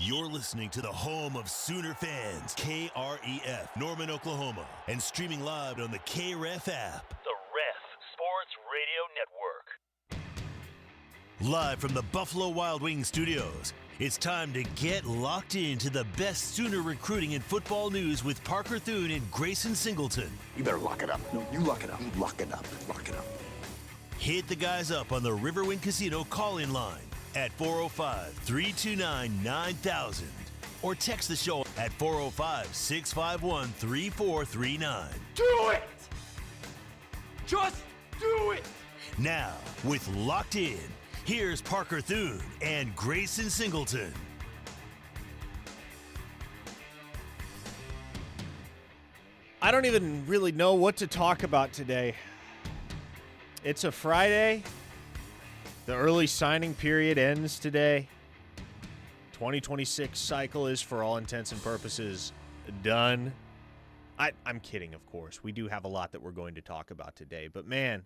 You're listening to the home of Sooner fans, KREF, Norman, Oklahoma, and streaming live on the KREF app. The Ref Sports Radio Network. Live from the Buffalo Wild Wings studios, it's time to get locked into the best Sooner recruiting and football news with Parker, Thune, and Grayson Singleton. You better lock it up. No, you lock it up. You lock it up. Lock it up. Hit the guys up on the Riverwind Casino call-in line at 405-329-9000 or text the show at 405-651-3439. Do it! Just do it! Now, with Locked In, here's Parker Thune and Grayson Singleton. I don't even really know what to talk about today. It's a Friday. The early signing period ends today. 2026 cycle is, for all intents and purposes, done. I'm kidding, of course. We do have a lot that we're going to talk about today. But, man,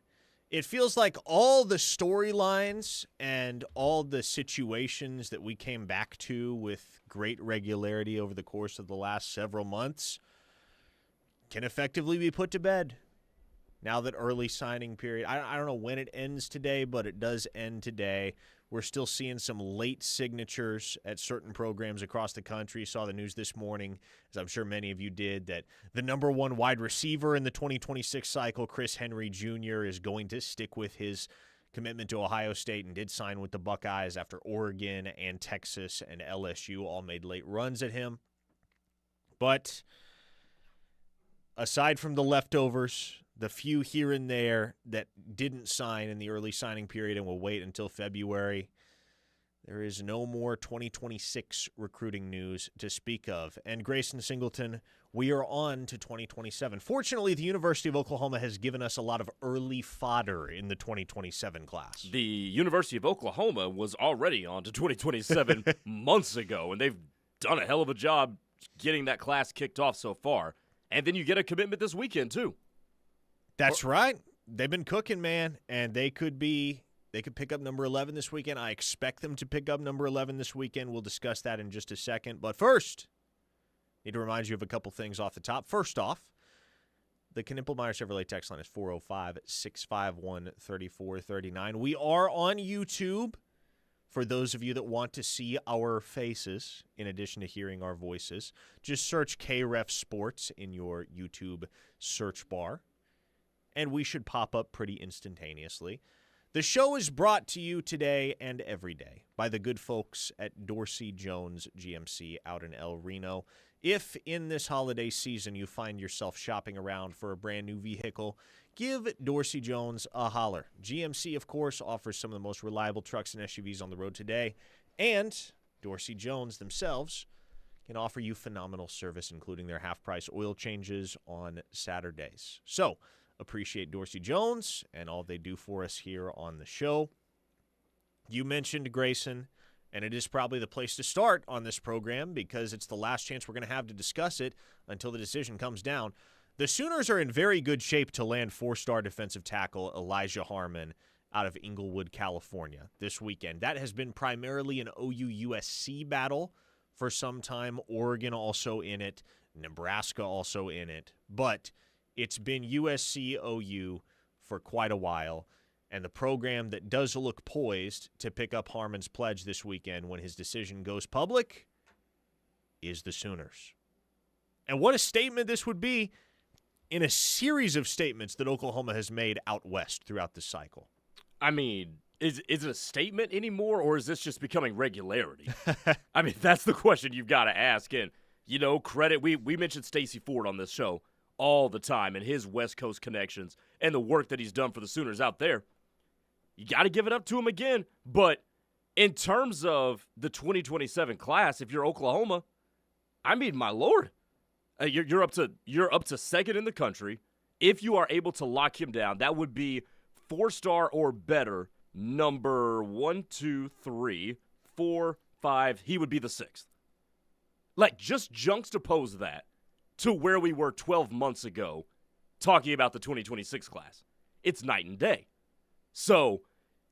it feels like all the storylines and all the situations that we came back to with great regularity over the course of the last several months can effectively be put to bed. Now that early signing period, I don't know when it ends today, but it does end today. We're still seeing some late signatures at certain programs across the country. Saw the news this morning, as I'm sure many of you did, that the number one wide receiver in the 2026 cycle, Chris Henry Jr., is going to stick with his commitment to Ohio State and did sign with the Buckeyes after Oregon and Texas and LSU all made late runs at him. But aside from the leftovers, the few here and there that didn't sign in the early signing period and will wait until February, there is no more 2026 recruiting news to speak of. And Grayson Singleton, we are on to 2027. Fortunately, the University of Oklahoma has given us a lot of early fodder in the 2027 class. The University of Oklahoma was already on to 2027 months ago, and they've done a hell of a job getting that class kicked off so far. And then you get a commitment this weekend, too. That's right. They've been cooking, man, and they could pick up number 11 this weekend. I expect them to pick up number 11 this weekend. We'll discuss that in just a second. But first, need to remind you of a couple things off the top. First off, the Knippelmeyer Chevrolet text line is 405-651-3439. We are on YouTube for those of you that want to see our faces in addition to hearing our voices. Just search KREF Sports in your YouTube search bar, and we should pop up pretty instantaneously. The show is brought to you today and every day by the good folks at Dorsey Jones GMC out in El Reno. If in this holiday season you find yourself shopping around for a brand new vehicle, give Dorsey Jones a holler. GMC, of course, offers some of the most reliable trucks and SUVs on the road today, and Dorsey Jones themselves can offer you phenomenal service, including their half-price oil changes on Saturdays. So, appreciate Dorsey Jones and all they do for us here on the show. You mentioned Grayson, and it is probably the place to start on this program because it's the last chance we're going to have to discuss it until the decision comes down. The Sooners are in very good shape to land four-star defensive tackle Elijah Harmon out of Inglewood, California this weekend. That has been primarily an OU-USC battle for some time. Oregon also in it, Nebraska also in it, but it's been USC-OU for quite a while, and the program that does look poised to pick up Harmon's pledge this weekend when his decision goes public is the Sooners. And what a statement this would be in a series of statements that Oklahoma has made out west throughout the cycle. I mean, is it a statement anymore, or is this just becoming regularity? I mean, that's the question you've got to ask. And, you know, credit, we mentioned Stacey Ford on this show all the time and his West Coast connections and the work that he's done for the Sooners out there. You got to give it up to him again. But in terms of the 2027 class, if you're Oklahoma, I mean, my Lord, you're up to second in the country. If you are able to lock him down, that would be 4-star or better, number 1, 2, 3, 4, 5. He would be the 6th. Like, just juxtapose that to where we were 12 months ago talking about the 2026 class. It's night and day. So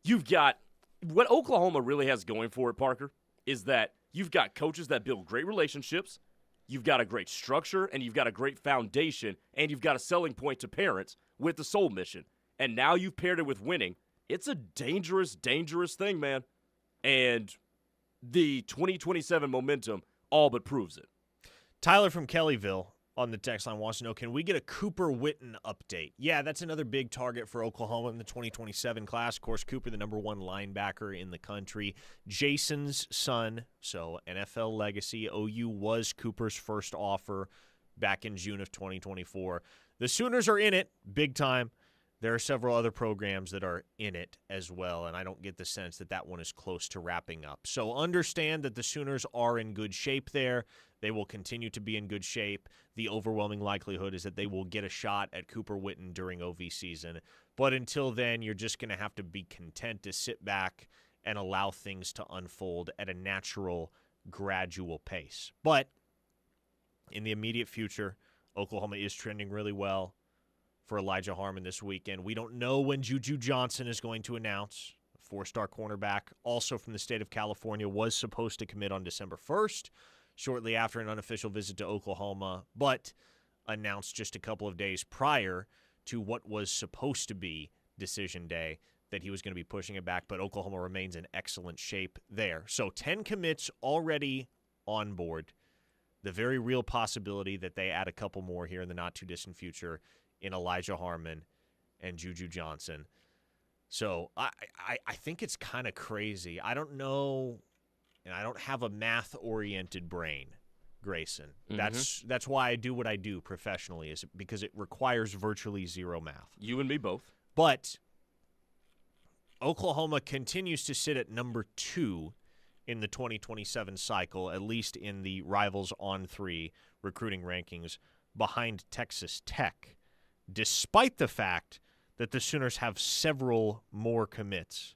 you've got what Oklahoma really has going for it, Parker, is that You've got coaches that build great relationships, you've got a great structure, and you've got a great foundation, and you've got a selling point to parents with the soul mission. And now you've paired it with winning. It's a dangerous, dangerous thing, man. And the 2027 momentum all but proves it. Tyler from Kellyville on the text line wants to know, can we get a Cooper Witten update? Yeah, that's another big target for Oklahoma in the 2027 class. Of course, Cooper, the number 1 linebacker in the country. Jason's son, so NFL legacy. OU was Cooper's first offer back in June of 2024. The Sooners are in it big time. There are several other programs that are in it as well, and I don't get the sense that that one is close to wrapping up. So understand that the Sooners are in good shape there. They will continue to be in good shape. The overwhelming likelihood is that they will get a shot at Cooper Witten during OV season. But until then, you're just going to have to be content to sit back and allow things to unfold at a natural, gradual pace. But in the immediate future, Oklahoma is trending really well for Elijah Harmon this weekend. We don't know when Juju Johnson is going to announce. A 4-star cornerback, also from the state of California, was supposed to commit on December 1st, shortly after an unofficial visit to Oklahoma, but announced just a couple of days prior to what was supposed to be decision day that he was going to be pushing it back, but Oklahoma remains in excellent shape there. So 10 commits already on board. The very real possibility that they add a couple more here in the not-too-distant future in Elijah Harmon and Juju Johnson. So I think it's kind of crazy. I don't know, and I don't have a math-oriented brain, Grayson. Mm-hmm. That's why I do what I do professionally, is because it requires virtually zero math. You and me both. But Oklahoma continues to sit at number 2 in the 2027 cycle, at least in the Rivals on 3 recruiting rankings, behind Texas Tech, despite the fact that the Sooners have several more commits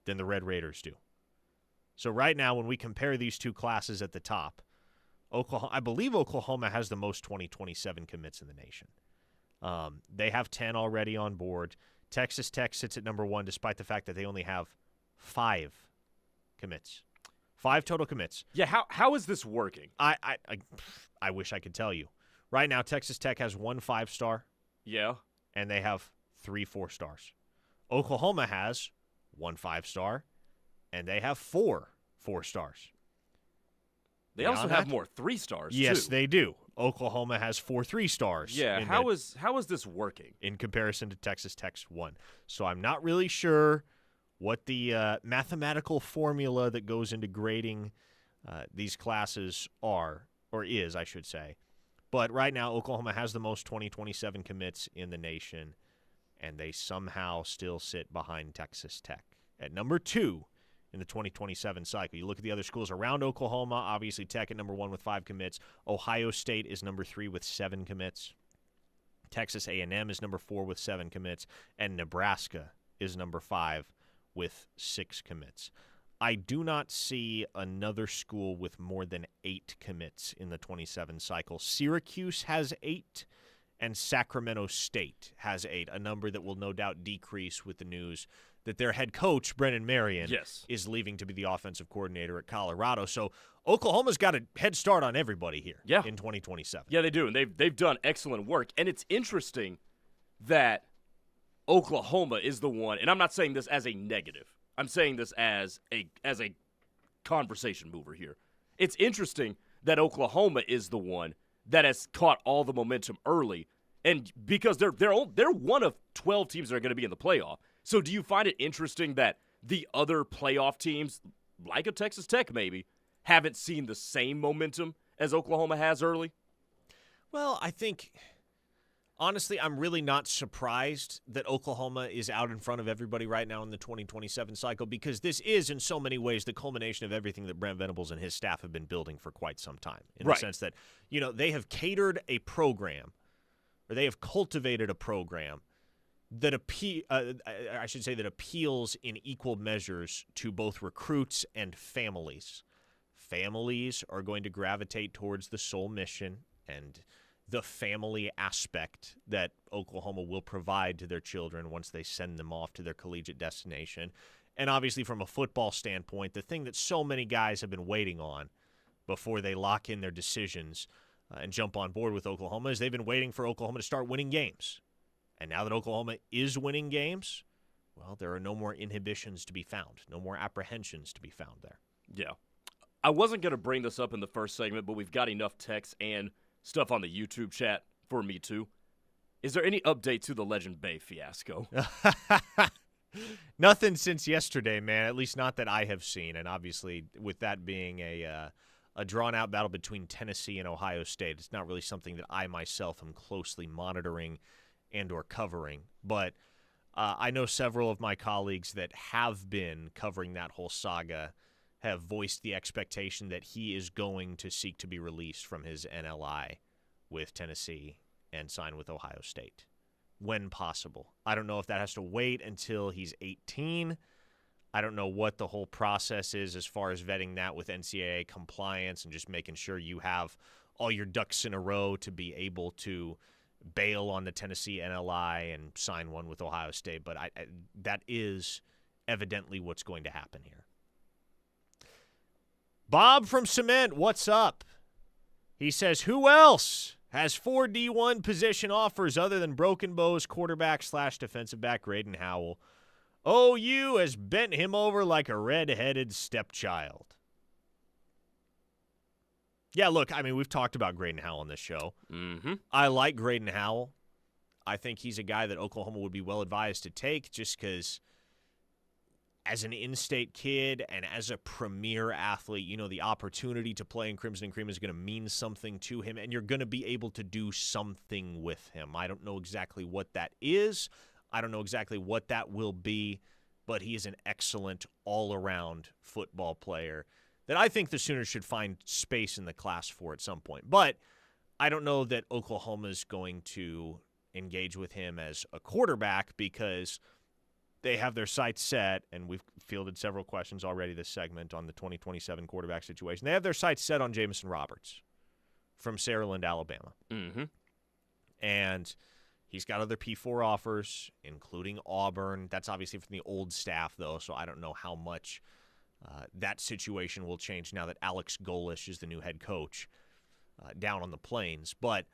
than the Red Raiders do. So right now, when we compare these two classes at the top, I believe Oklahoma has the most 2027 commits in the nation. They have 10 already on board. Texas Tech sits at number 1, despite the fact that they only have 5 commits. 5 total commits. Yeah, how is this working? I wish I could tell you. Right now, Texas Tech has 1 5-star. Yeah. And they have 3 4-stars. Oklahoma has 1 5-star, and they have 4 4-stars. They also have more 3-stars, yes, too. they do. Oklahoma has 4 3-stars. Yeah, how is this working? In comparison to Texas Tech's 1. So I'm not really sure what the mathematical formula that goes into grading these classes is, I should say. But right now, Oklahoma has the most 2027 commits in the nation, and they somehow still sit behind Texas Tech at number 2 in the 2027 cycle. You look at the other schools around Oklahoma, obviously Tech at number 1 with 5 commits. Ohio State is number 3 with 7 commits. Texas A&M is number 4 with 7 commits. And Nebraska is number 5 with 6 commits. I do not see another school with more than 8 commits in the 27 cycle. Syracuse has 8, and Sacramento State has 8, a number that will no doubt decrease with the news that their head coach, Brennan Marion, is leaving to be the offensive coordinator at Colorado. So Oklahoma's got a head start on everybody here in 2027. Yeah, they do, and they've done excellent work. And it's interesting that Oklahoma is the one, and I'm not saying this as a negative. I'm saying this as a conversation mover here. It's interesting that Oklahoma is the one that has caught all the momentum early, and because they're one of 12 teams that are going to be in the playoff. So do you find it interesting that the other playoff teams, like a Texas Tech maybe, haven't seen the same momentum as Oklahoma has early? Well, I think, honestly, I'm really not surprised that Oklahoma is out in front of everybody right now in the 2027 cycle, because this is, in so many ways, the culmination of everything that Brent Venables and his staff have been building for quite some time. In the sense that, they have catered a program, or they have cultivated a program that appeals in equal measures to both recruits and families. Families are going to gravitate towards the soul mission and the family aspect that Oklahoma will provide to their children once they send them off to their collegiate destination. And obviously from a football standpoint, the thing that so many guys have been waiting on before they lock in their decisions and jump on board with Oklahoma is they've been waiting for Oklahoma to start winning games. And now that Oklahoma is winning games, well, there are no more inhibitions to be found, no more apprehensions to be found there. Yeah. I wasn't going to bring this up in the first segment, but we've got enough text and stuff on the YouTube chat for me too. Is there any update to the Legend Bay fiasco? Nothing since yesterday, man, at least not that I have seen. And obviously, with that being a drawn-out battle between Tennessee and Ohio State, it's not really something that I myself am closely monitoring and or covering. But I know several of my colleagues that have been covering that whole saga have voiced the expectation that he is going to seek to be released from his NLI with Tennessee and sign with Ohio State when possible. I don't know if that has to wait until he's 18. I don't know what the whole process is as far as vetting that with NCAA compliance and just making sure you have all your ducks in a row to be able to bail on the Tennessee NLI and sign one with Ohio State. But that is evidently what's going to happen here. Bob from Cement, what's up? He says, who else has 4 D1 position offers other than Broken Bow's quarterback/defensive back Graydon Howell? OU has bent him over like a red-headed stepchild. Yeah, look, I mean, we've talked about Graydon Howell on this show. Mm-hmm. I like Graydon Howell. I think he's a guy that Oklahoma would be well advised to take just because as an in-state kid and as a premier athlete, you know, the opportunity to play in Crimson and Cream is going to mean something to him, and you're going to be able to do something with him. I don't know exactly what that is. I don't know exactly what that will be, but he is an excellent all-around football player that I think the Sooners should find space in the class for at some point. But I don't know that Oklahoma's going to engage with him as a quarterback because they have their sights set, and we've fielded several questions already this segment on the 2027 quarterback situation. They have their sights set on Jamison Roberts from Saraland, Alabama. Mm-hmm. And he's got other P4 offers, including Auburn. That's obviously from the old staff, though, so I don't know how much that situation will change now that Alex Golish is the new head coach down on the Plains. But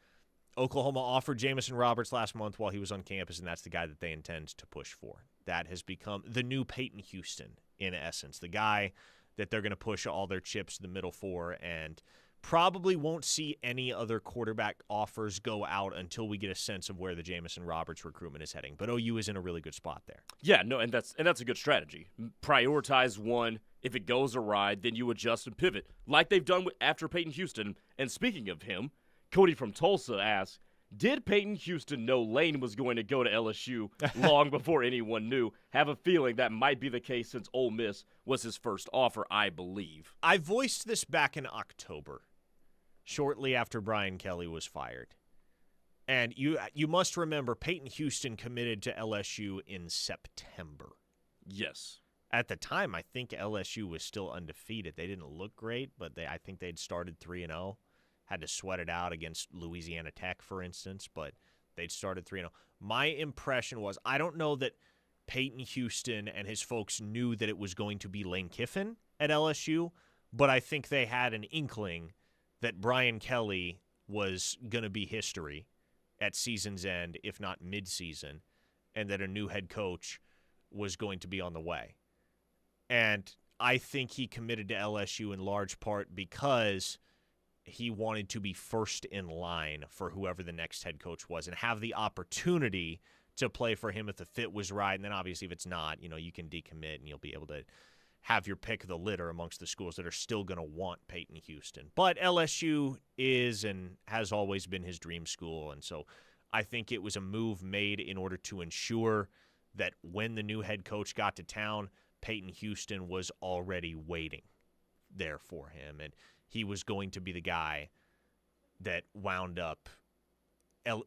Oklahoma offered Jamison Roberts last month while he was on campus, and that's the guy that they intend to push for. That has become the new Peyton Houston, in essence, the guy that they're going to push all their chips to the middle for, and probably won't see any other quarterback offers go out until we get a sense of where the Jamison Roberts recruitment is heading. But OU is in a really good spot there. Yeah, no, and that's a good strategy. Prioritize one. If it goes awry, then you adjust and pivot, like they've done after Peyton Houston. And speaking of him, Cody from Tulsa asks, did Peyton Houston know Lane was going to go to LSU long before anyone knew? Have a feeling that might be the case since Ole Miss was his first offer, I believe. I voiced this back in October, shortly after Brian Kelly was fired. And you must remember Peyton Houston committed to LSU in September. Yes. At the time, I think LSU was still undefeated. They didn't look great, but I think they'd started 3-0. Had to sweat it out against Louisiana Tech, for instance, but they'd started 3-0. My impression was, I don't know that Peyton Houston and his folks knew that it was going to be Lane Kiffin at LSU, but I think they had an inkling that Brian Kelly was going to be history at season's end, if not midseason, and that a new head coach was going to be on the way. And I think he committed to LSU in large part because he wanted to be first in line for whoever the next head coach was and have the opportunity to play for him if the fit was right. And then obviously if it's not, you know, you can decommit and you'll be able to have your pick of the litter amongst the schools that are still going to want Peyton Houston. But LSU is and has always been his dream school. And so I think it was a move made in order to ensure that when the new head coach got to town, Peyton Houston was already waiting there for him. And he was going to be the guy that wound up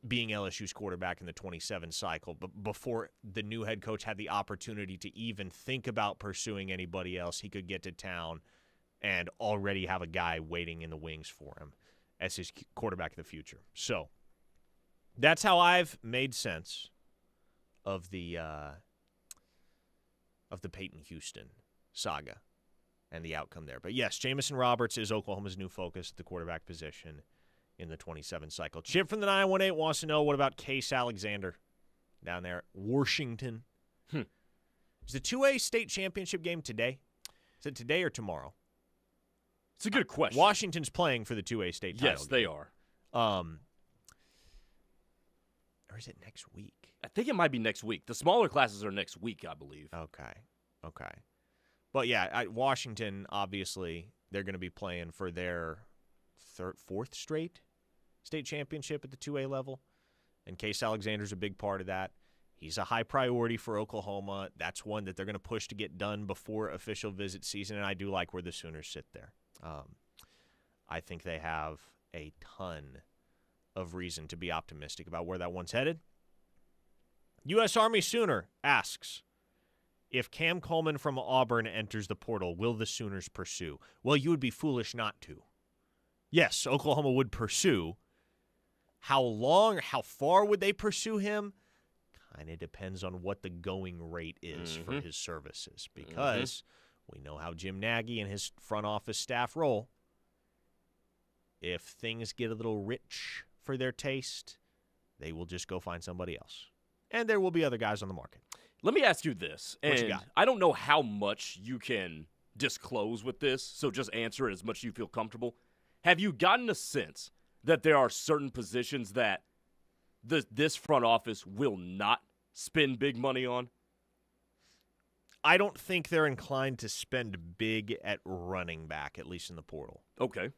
being LSU's quarterback in the 27 cycle. But before the new head coach had the opportunity to even think about pursuing anybody else, he could get to town and already have a guy waiting in the wings for him as his quarterback of the future. So that's how I've made sense of the of the Peyton Houston saga and the outcome there. But yes, Jamison Roberts is Oklahoma's new focus at the quarterback position in the 27 cycle. Chip from the 918 wants to know, what about Case Alexander down there at Washington? Is the 2A state championship game today? Is it today or tomorrow? It's a good question. Washington's playing for the 2A state title. Yes, they are. Or is it next week? I think it might be next week. The smaller classes are next week, I believe. Okay. But yeah, Washington, obviously, they're going to be playing for their fourth straight state championship at the 2A level. And Case Alexander's a big part of that. He's a high priority for Oklahoma. That's one that they're going to push to get done before official visit season, and I do like where the Sooners sit there. I think they have a ton of reason to be optimistic about where that one's headed. U.S. Army Sooner asks, if Cam Coleman from Auburn enters the portal, will the Sooners pursue? Well, you would be foolish not to. Yes, Oklahoma would pursue. How long, how far would they pursue him? Kind of depends on what the going rate is for his services, because we know how Jim Nagy and his front office staff roll. If things get a little rich for their taste, they will just go find somebody else. And there will be other guys on the market. Let me ask you this, What you and got? I don't know how much you can disclose with this, so just answer it as much as you feel comfortable. Have you gotten a sense that there are certain positions that this front office will not spend big money on? I don't think they're inclined to spend big at running back, at least in the portal. Okay.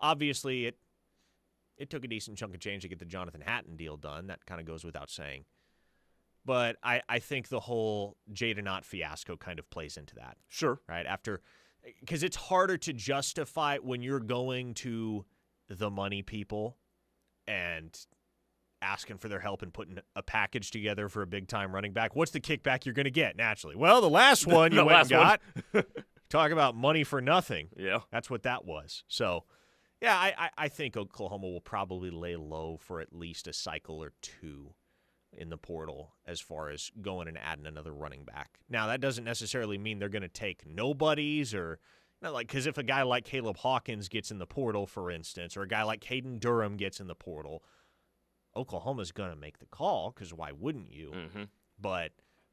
Obviously, it took a decent chunk of change to get the Jonathan Hatton deal done. That kind of goes without saying. But I think the whole Jaden Ott fiasco kind of plays into that. Sure. Right? Because it's harder to justify when you're going to the money people and asking for their help and putting a package together for a big-time running back. What's the kickback you're going to get, naturally? Well, the last one you went and got. Talk about money for nothing. Yeah. That's what that was. So, yeah, I think Oklahoma will probably lay low for at least a cycle or two in the portal as far as going and adding another running back. Now, that doesn't necessarily mean they're going to take nobodies or not, like, because if a guy like Caleb Hawkins gets in the portal, for instance, or a guy like Caden Durham gets in the portal, Oklahoma's going to make the call, because why wouldn't you? But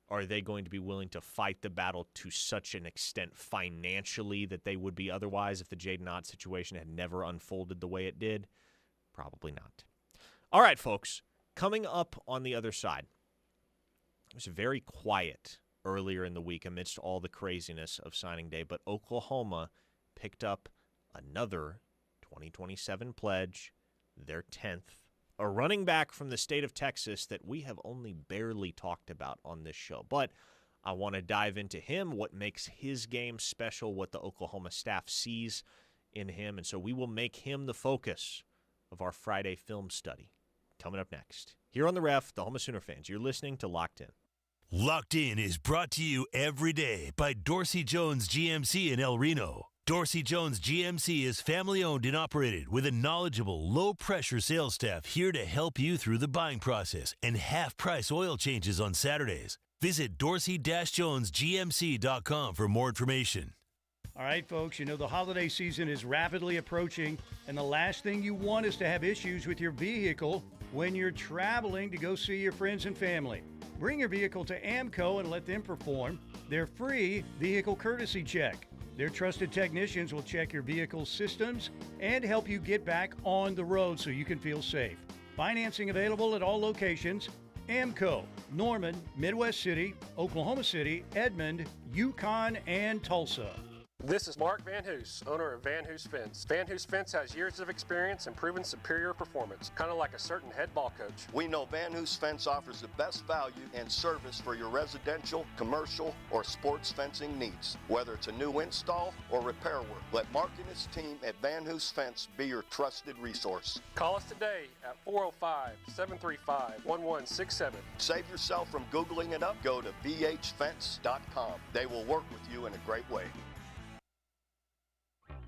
are they going to be willing to fight the battle to such an extent financially that they would be otherwise if the Jaden Ott situation had never unfolded the way it did? Probably not. All right, folks. Coming up on the other side, it was very quiet earlier in the week amidst all the craziness of signing day, but Oklahoma picked up another 2027 pledge, their 10th, a running back from the state of Texas that we have only barely talked about on this show. But I want to dive into him, what makes his game special, what the Oklahoma staff sees in him, and so we will make him the focus of our Friday film study. Coming up next, here on The Ref, the home of Sooner fans, you're listening to Locked In. Locked In is brought to you every day by Dorsey Jones GMC in El Reno. Dorsey Jones GMC is family-owned and operated with a knowledgeable, low-pressure sales staff here to help you through the buying process and half-price oil changes on Saturdays. Visit dorsey-jonesgmc.com for more information. All right, folks, you know the holiday season is rapidly approaching, and the last thing you want is to have issues with your vehicle when you're traveling to go see your friends and family. Bring your vehicle to AMCO and let them perform their free vehicle courtesy check. Their trusted technicians will check your vehicle's systems and help you get back on the road so you can feel safe. Financing available at all locations. AMCO, Norman, Midwest City, Oklahoma City, Edmond, Yukon, and Tulsa. This is Mark Van Hoos, owner of Van Hoos Fence. Van Hoos Fence has years of experience and proven superior performance, kind of like a certain head ball coach. We know Van Hoos Fence offers the best value and service for your residential, commercial, or sports fencing needs. Whether it's a new install or repair work, let Mark and his team at Van Hoos Fence be your trusted resource. Call us today at 405-735-1167. Save yourself from Googling it up. Go to vhfence.com. They will work with you in a great way.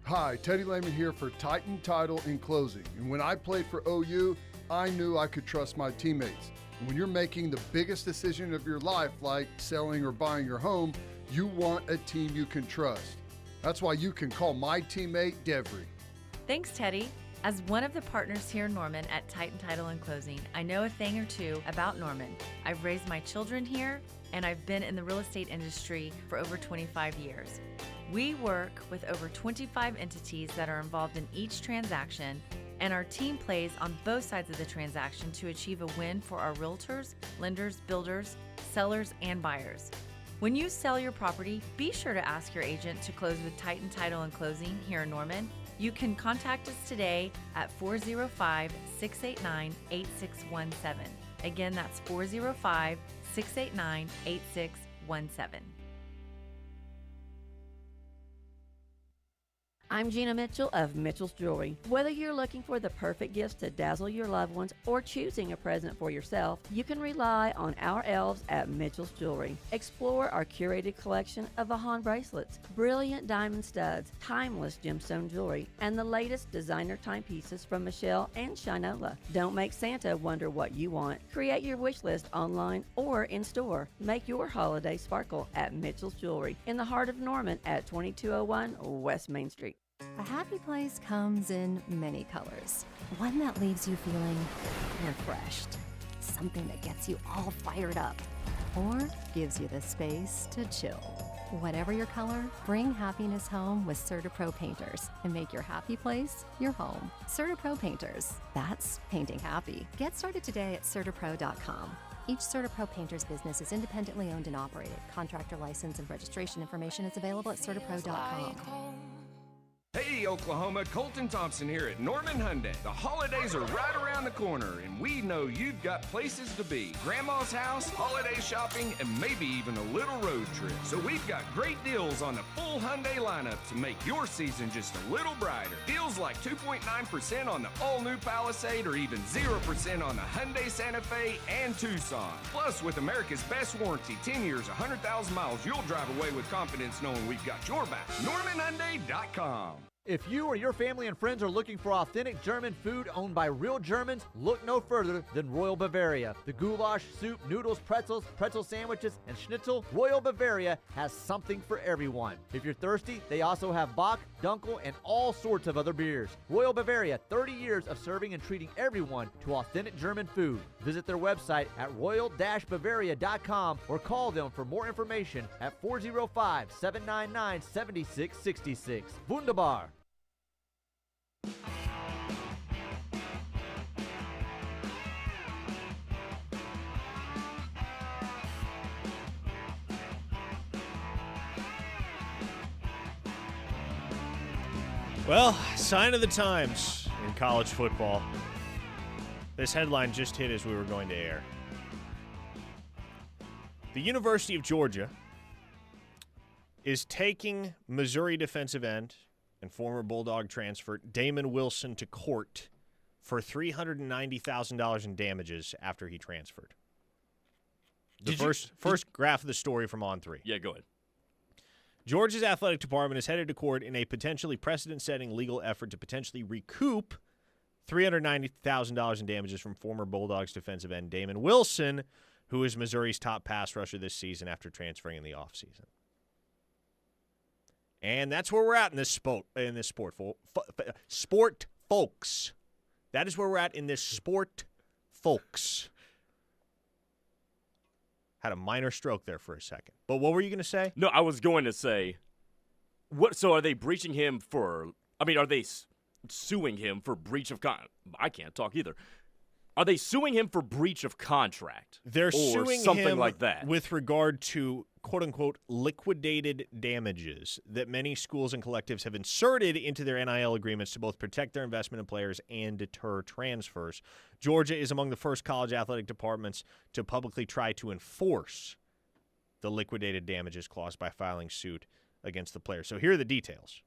Hi, Teddy Lehman here for Titan Title and Closing. And when I played for OU, I knew I could trust my teammates. When you're making the biggest decision of your life, like selling or buying your home, you want a team you can trust. That's why you can call my teammate, Devry. Thanks, Teddy. As one of the partners here in Norman at Titan Title and Closing, I know a thing or two about Norman. I've raised my children here, and I've been in the real estate industry for over 25 years. We work with over 25 entities that are involved in each transaction, and our team plays on both sides of the transaction to achieve a win for our realtors, lenders, builders, sellers, and buyers. When you sell your property, be sure to ask your agent to close with Titan Title and Closing here in Norman. You can contact us today at 405-689-8617. Again, that's 405-689-8617. I'm Gina Mitchell of Mitchell's Jewelry. Whether you're looking for the perfect gifts to dazzle your loved ones or choosing a present for yourself, you can rely on our elves at Mitchell's Jewelry. Explore our curated collection of Vahan bracelets, brilliant diamond studs, timeless gemstone jewelry, and the latest designer timepieces from Michelle and Shinola. Don't make Santa wonder what you want. Create your wish list online or in store. Make your holiday sparkle at Mitchell's Jewelry in the heart of Norman at 2201 West Main Street. A happy place comes in many colors. One that leaves you feeling refreshed. Something that gets you all fired up. Or gives you the space to chill. Whatever your color, bring happiness home with CertaPro Painters and make your happy place your home. CertaPro Painters. That's painting happy. Get started today at CertaPro.com. Each CertaPro Painters business is independently owned and operated. Contractor license and registration information is available at CertaPro.com. Hey, Oklahoma, Colton Thompson here at Norman Hyundai. The holidays are right around the corner, and we know you've got places to be. Grandma's house, holiday shopping, and maybe even a little road trip. So we've got great deals on the full Hyundai lineup to make your season just a little brighter. Deals like 2.9% on the all-new Palisade or even 0% on the Hyundai Santa Fe and Tucson. Plus, with America's best warranty, 10 years, 100,000 miles, you'll drive away with confidence knowing we've got your back. NormanHyundai.com. If you or your family and friends are looking for authentic German food owned by real Germans, look no further than Royal Bavaria. The goulash, soup, noodles, pretzels, pretzel sandwiches, and schnitzel, Royal Bavaria has something for everyone. If you're thirsty, they also have Bock, Dunkel, and all sorts of other beers. Royal Bavaria, 30 years of serving and treating everyone to authentic German food. Visit their website at royal-bavaria.com or call them for more information at 405-799-7666. Wunderbar. Well, sign of the times in college football. This headline just hit as we were going to air. The University of Georgia is taking Missouri defensive end and former Bulldog transfer Damon Wilson to court for $390,000 in damages after he transferred. The first graph of the story from On3. Yeah, go ahead. Georgia's athletic department is headed to court in a potentially precedent-setting legal effort to potentially recoup $390,000 in damages from former Bulldogs defensive end Damon Wilson, who is Missouri's top pass rusher this season after transferring in the offseason. And that's where we're at in this sport, folks. That is where we're at in this sport, folks. Had a minor stroke there for a second. But what were you going to say? No, I was going to say, what? So are they breaching him for, are they suing him for breach of I can't talk either. Are they suing him for breach of contract? They're suing something him like that with regard to quote-unquote liquidated damages that many schools and collectives have inserted into their NIL agreements to both protect their investment in players and deter transfers. Georgia is among the first college athletic departments to publicly try to enforce the liquidated damages clause by filing suit against the player. So here are the details.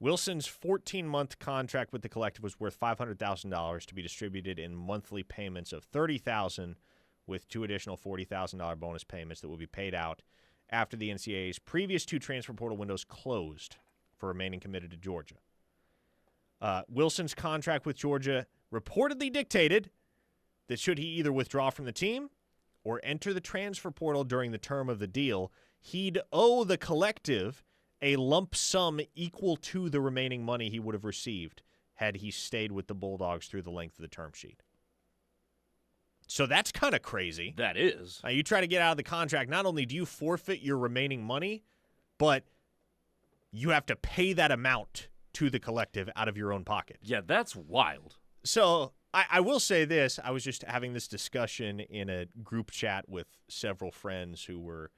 Wilson's 14-month contract with the collective was worth $500,000 to be distributed in monthly payments of $30,000 with two additional $40,000 bonus payments that will be paid out after the NCAA's previous two transfer portal windows closed for remaining committed to Georgia. Wilson's contract with Georgia reportedly dictated that should he either withdraw from the team or enter the transfer portal during the term of the deal, he'd owe the collective a lump sum equal to the remaining money he would have received had he stayed with the Bulldogs through the length of the term sheet. So that's kind of crazy. That is. You try to get out of the contract, not only do you forfeit your remaining money, but you have to pay that amount to the collective out of your own pocket. Yeah, that's wild. So I will say this. I was just having this discussion in a group chat with several friends who were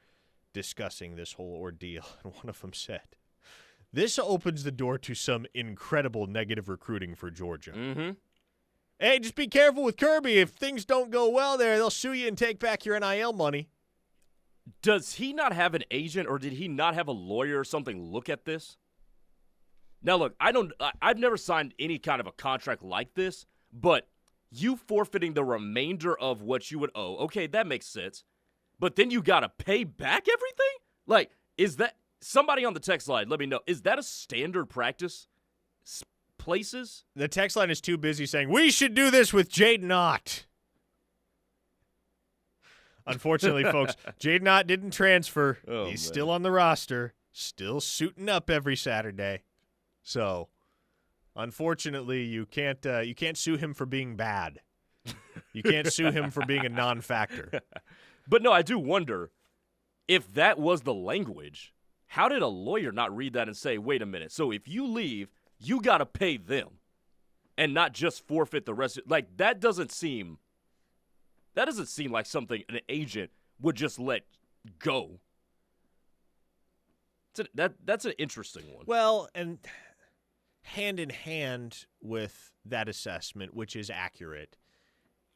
discussing this whole ordeal, and one of them said, this opens the door to some incredible negative recruiting for Georgia. Mm-hmm. Hey, just be careful with Kirby. If things don't go well there, they'll sue you and take back your NIL money. Does he not have an agent, or did he not have a lawyer or something look at this? Now, look, I've never signed any kind of a contract like this, but you forfeiting the remainder of what you would owe, okay, that makes sense. But then you got to pay back everything? Like, is that – somebody on the text line, let me know. Is that a standard practice places? The text line is too busy saying, we should do this with Jaden Ott. Unfortunately, folks, Jaden Ott didn't transfer. He's still on the roster, still suiting up every Saturday. So, unfortunately, you can't sue him for being bad. You can't sue him for being a non-factor. But no, I do wonder if that was the language. How did a lawyer not read that and say, wait a minute, so if you leave, you got to pay them and not just forfeit the rest? Like, that doesn't seem like something an agent would just let go. That's an interesting one. Well, and hand in hand with that assessment, which is accurate,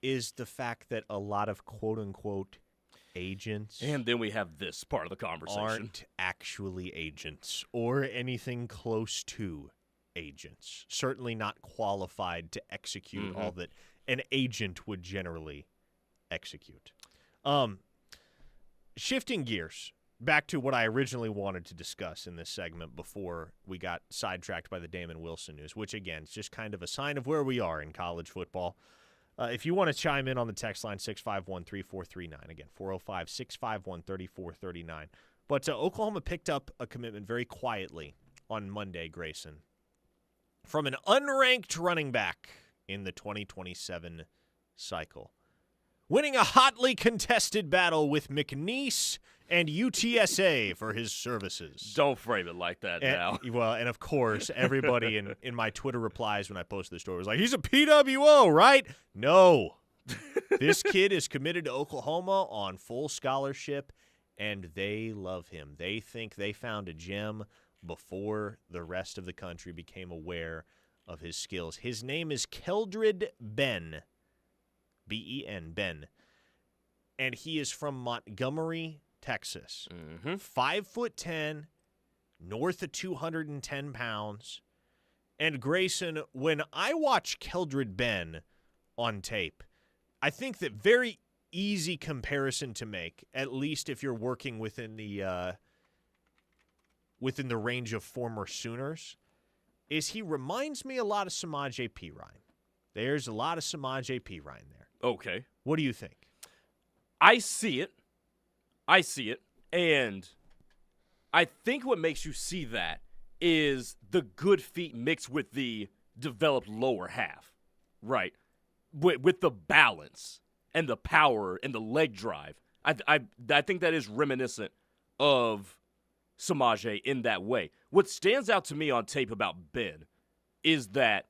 is the fact that a lot of quote-unquote agents, and then we have this part of the conversation, aren't actually agents or anything close to agents. Certainly not qualified to execute all that an agent would generally execute. Shifting gears back to what I originally wanted to discuss in this segment before we got sidetracked by the Damon Wilson news, which again is just kind of a sign of where we are in college football. If you want to chime in on the text line, 651-3439. Again, 405-651-3439. But Oklahoma picked up a commitment very quietly on Monday, Grayson, from an unranked running back in the 2027 cycle, winning a hotly contested battle with McNeese and UTSA for his services. Don't frame it like that now. Well, and of course, everybody in my Twitter replies when I posted the story was like, he's a PWO, right? No. This kid is committed to Oklahoma on full scholarship, and they love him. They think they found a gem before the rest of the country became aware of his skills. His name is Keldrid Ben, B-E-N, Ben, and he is from Montgomery, Texas. 5'10", north of 210 pounds. And Grayson, when I watch Keldrid Ben on tape, I think that very easy comparison to make, at least if you're working within the range of former Sooners, is he reminds me a lot of Samaje Perine. There's a lot of Samaje Perine there. Okay. What do you think? I see it, and I think what makes you see that is the good feet mixed with the developed lower half, right? With the balance and the power and the leg drive. I think that is reminiscent of Samaje in that way. What stands out to me on tape about Ben is that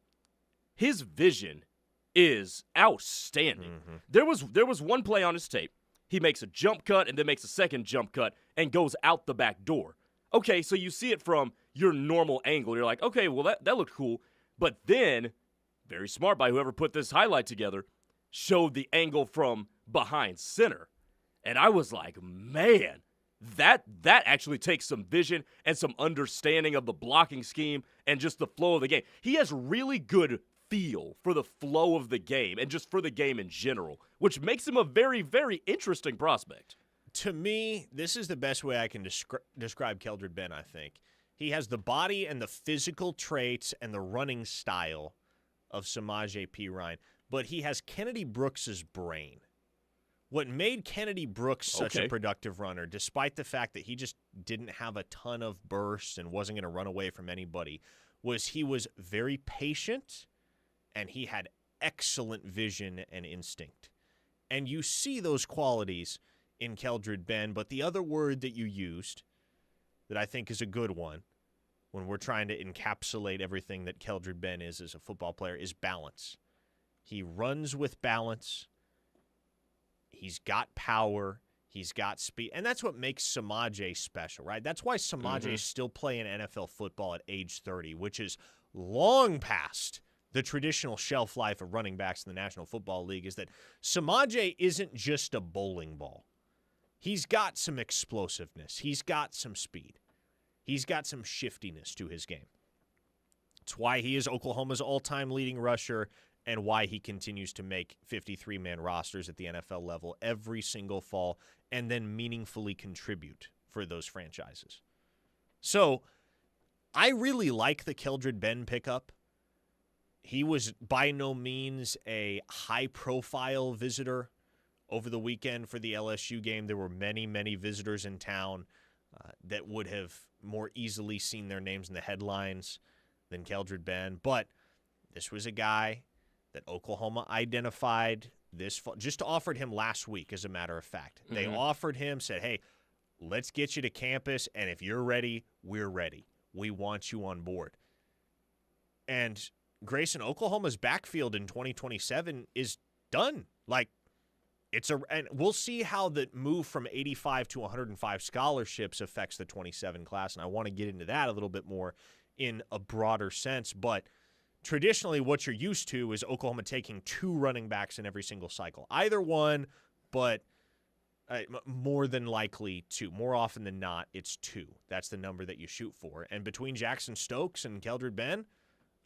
his vision is outstanding. There was one play on his tape. He makes a jump cut and then makes a second jump cut and goes out the back door. Okay, so you see it from your normal angle. You're like, okay, well, that looked cool. But then, very smart by whoever put this highlight together, showed the angle from behind center. And I was like, man, that actually takes some vision and some understanding of the blocking scheme and just the flow of the game. He has really good feel for the flow of the game and just for the game in general, which makes him a very, very interesting prospect. To me, this is the best way I can describe Keldrid Ben, I think. He has the body and the physical traits and the running style of Samaje Perine, but he has Kennedy Brooks's brain. What made Kennedy Brooks such a productive runner, despite the fact that he just didn't have a ton of bursts and wasn't going to run away from anybody, was he was very patient and he had excellent vision and instinct. And you see those qualities in Keldrid Ben, but the other word that you used that I think is a good one when we're trying to encapsulate everything that Keldrid Ben is as a football player is balance. He runs with balance. He's got power. He's got speed. And that's what makes Samaje special, right? That's why Samaje is still playing NFL football at age 30, which is long past the traditional shelf life of running backs in the National Football League, is that Samaje isn't just a bowling ball. He's got some explosiveness. He's got some speed. He's got some shiftiness to his game. It's why he is Oklahoma's all-time leading rusher and why he continues to make 53-man rosters at the NFL level every single fall and then meaningfully contribute for those franchises. So I really like the Keldrid Ben pickup. He was by no means a high-profile visitor over the weekend for the LSU game. There were many, many visitors in town that would have more easily seen their names in the headlines than Keldrid Ben. But this was a guy that Oklahoma identified this fall, just offered him last week, as a matter of fact. They offered him, said, hey, let's get you to campus, and if you're ready, we're ready. We want you on board. And Grayson, Oklahoma's backfield in 2027 is done. And we'll see how the move from 85 to 105 scholarships affects the 27 class, and I want to get into that a little bit more in a broader sense. But traditionally, what you're used to is Oklahoma taking 2 running backs in every single cycle. Either one, but more than likely 2. More often than not, it's 2. That's the number that you shoot for. And between Jackson Stokes and Keldrid Ben,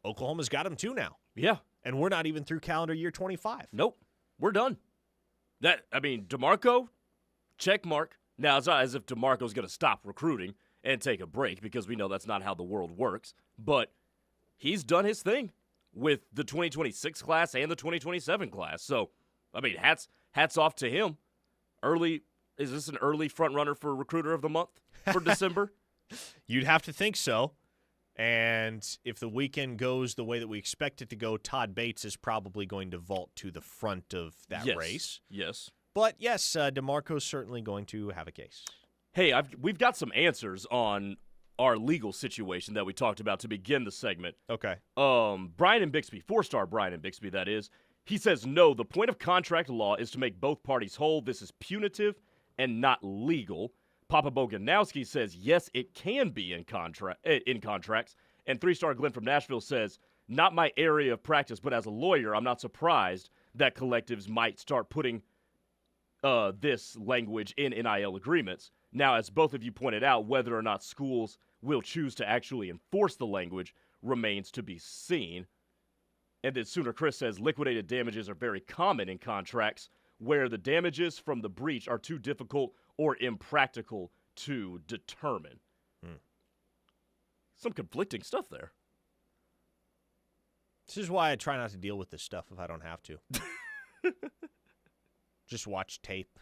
Oklahoma's got him 2 now. Yeah. And we're not even through calendar year 25. Nope. We're done. DeMarco, check mark. Now, it's not as if DeMarco's going to stop recruiting and take a break, because we know that's not how the world works. But he's done his thing with the 2026 class and the 2027 class. So, hats off to him. Is this an early front runner for Recruiter of the Month for December? You'd have to think so. And if the weekend goes the way that we expect it to go, Todd Bates is probably going to vault to the front of that race. Yes. But yes, DeMarco's certainly going to have a case. Hey, we've got some answers on our legal situation that we talked about to begin the segment. Okay. Brian and Bixby, 4-star Brian and Bixby, that is. He says, no, the point of contract law is to make both parties whole. This is punitive and not legal. Papa Boganowski says, yes, it can be in contracts. And 3-star Glenn from Nashville says, not my area of practice, but as a lawyer, I'm not surprised that collectives might start putting this language in NIL agreements. Now, as both of you pointed out, whether or not schools will choose to actually enforce the language remains to be seen. And then Sooner Chris says, liquidated damages are very common in contracts where the damages from the breach are too difficult or impractical to determine. Some conflicting stuff there. This is why I try not to deal with this stuff if I don't have to. Just watch tape.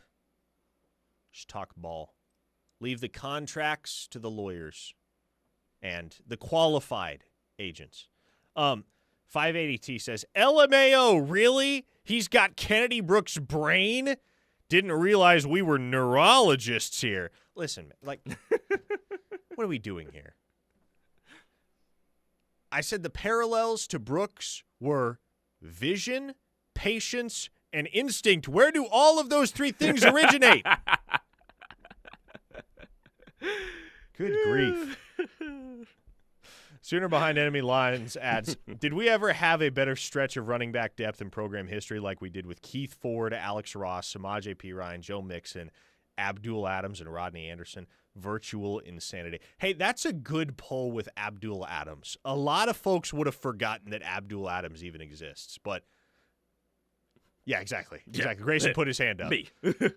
Just talk ball. Leave the contracts to the lawyers and the qualified agents. 580T says, LMAO, really? He's got Kennedy Brooks' brain? Didn't realize we were neurologists here. Listen, what are we doing here? I said the parallels to Brooks were vision, patience, and instinct. Where do all of those 3 things originate? Good grief. Sooner Behind Enemy Lines adds, did we ever have a better stretch of running back depth in program history like we did with Keith Ford, Alex Ross, Samaje Perine, Joe Mixon, Abdul Adams, and Rodney Anderson? Virtual insanity. Hey, that's a good poll with Abdul Adams. A lot of folks would have forgotten that Abdul Adams even exists, but yeah, exactly. Grayson put his hand up. Me.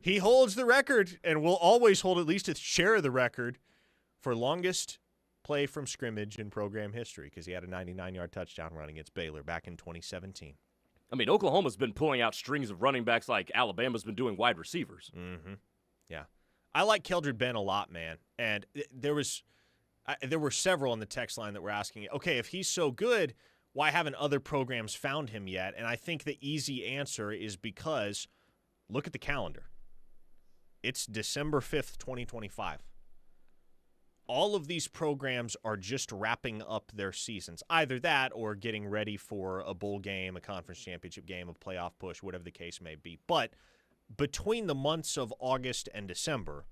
He holds the record and will always hold at least a share of the record for longest play from scrimmage in program history because he had a 99-yard touchdown run against Baylor back in 2017. I mean, Oklahoma's been pulling out strings of running backs like Alabama's been doing wide receivers. Mm-hmm. Yeah. I like Keldrid Ben a lot, man. And there were several on the text line that were asking, okay, if he's so good, why haven't other programs found him yet? And I think the easy answer is because look at the calendar. It's December 5th, 2025. All of these programs are just wrapping up their seasons. Either that or getting ready for a bowl game, a conference championship game, a playoff push, whatever the case may be. But between the months of August and December,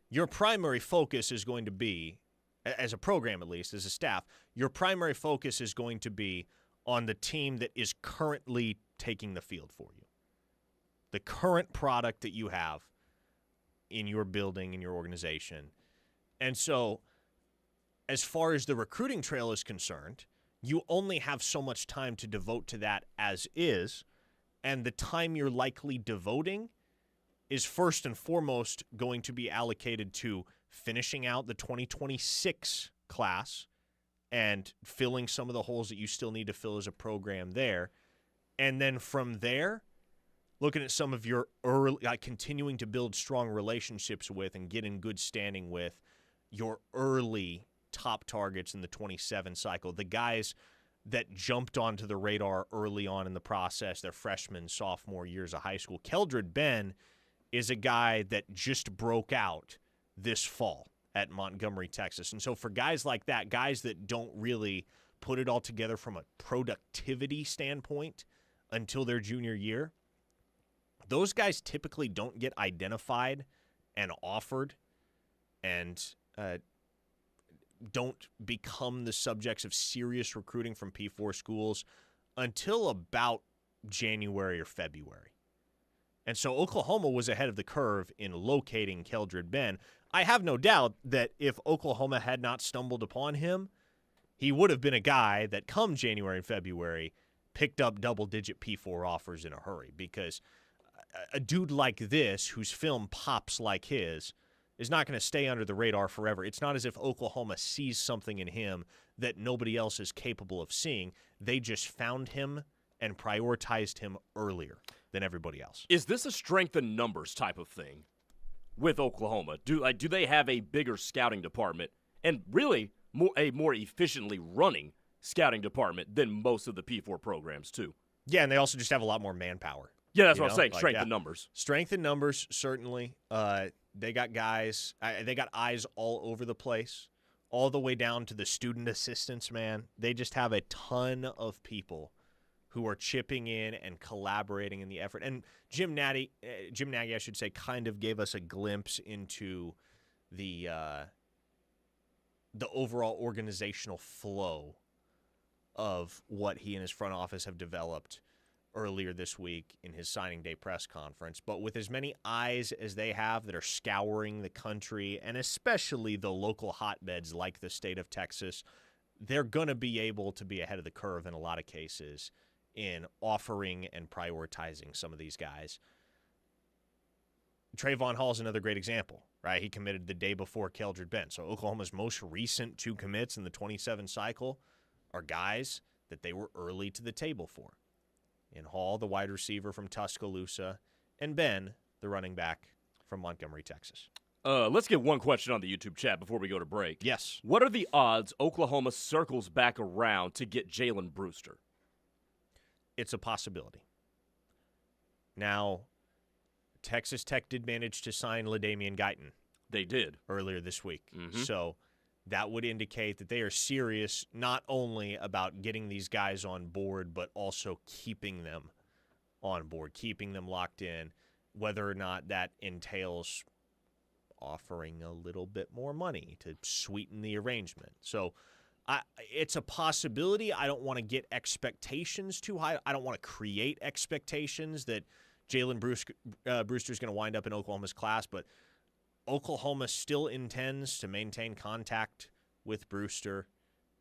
your primary focus is going to be, as a program at least, as a staff, your primary focus is going to be on the team that is currently taking the field for you. The current product that you have in your building, in your organization. And so, as far as the recruiting trail is concerned, you only have so much time to devote to that as is, and the time you're likely devoting is first and foremost going to be allocated to finishing out the 2026 class and filling some of the holes that you still need to fill as a program there. And then from there, looking at some of your early, continuing to build strong relationships with and get in good standing with your early top targets in the 27 cycle, the guys that jumped onto the radar early on in the process, their freshman, sophomore years of high school. Keldrid Ben is a guy that just broke out this fall at Montgomery, Texas. And so for guys like that, guys that don't really put it all together from a productivity standpoint until their junior year, those guys typically don't get identified and offered and don't become the subjects of serious recruiting from P4 schools until about January or February. And so Oklahoma was ahead of the curve in locating Keldrid Ben. I have no doubt that if Oklahoma had not stumbled upon him, he would have been a guy that come January and February picked up double-digit P4 offers in a hurry, because a dude like this whose film pops like his is not going to stay under the radar forever. It's not as if Oklahoma sees something in him that nobody else is capable of seeing. They just found him and prioritized him earlier than everybody else. Is this a strength in numbers type of thing with Oklahoma? Do they have a bigger scouting department and really a more efficiently running scouting department than most of the P4 programs too? Yeah, and they also just have a lot more manpower. Yeah, that's what I'm saying. Strength in numbers. Strength in numbers, certainly. They got guys. They got eyes all over the place, all the way down to the student assistants, man. They just have a ton of people who are chipping in and collaborating in the effort. And Jim Nagy, I should say, kind of gave us a glimpse into the overall organizational flow of what he and his front office have developed earlier this week in his signing day press conference. But with as many eyes as they have that are scouring the country, and especially the local hotbeds like the state of Texas, they're going to be able to be ahead of the curve in a lot of cases in offering and prioritizing some of these guys. Trayvon Hall is another great example, right? He committed the day before Keldrid Ben. So Oklahoma's most recent two commits in the 27 cycle are guys that they were early to the table for. In Hall, the wide receiver from Tuscaloosa, and Ben, the running back from Montgomery, Texas. Let's get one question on the YouTube chat before we go to break. Yes. What are the odds Oklahoma circles back around to get Jalen Brewster? It's a possibility. Now, Texas Tech did manage to sign LaDamian Guyton. They did. Earlier this week. Mm-hmm. So that would indicate that they are serious not only about getting these guys on board, but also keeping them on board, keeping them locked in, whether or not that entails offering a little bit more money to sweeten the arrangement. So it's a possibility. I don't want to get expectations too high. I don't want to create expectations that Jalen Brewster is going to wind up in Oklahoma's class, but Oklahoma still intends to maintain contact with Brewster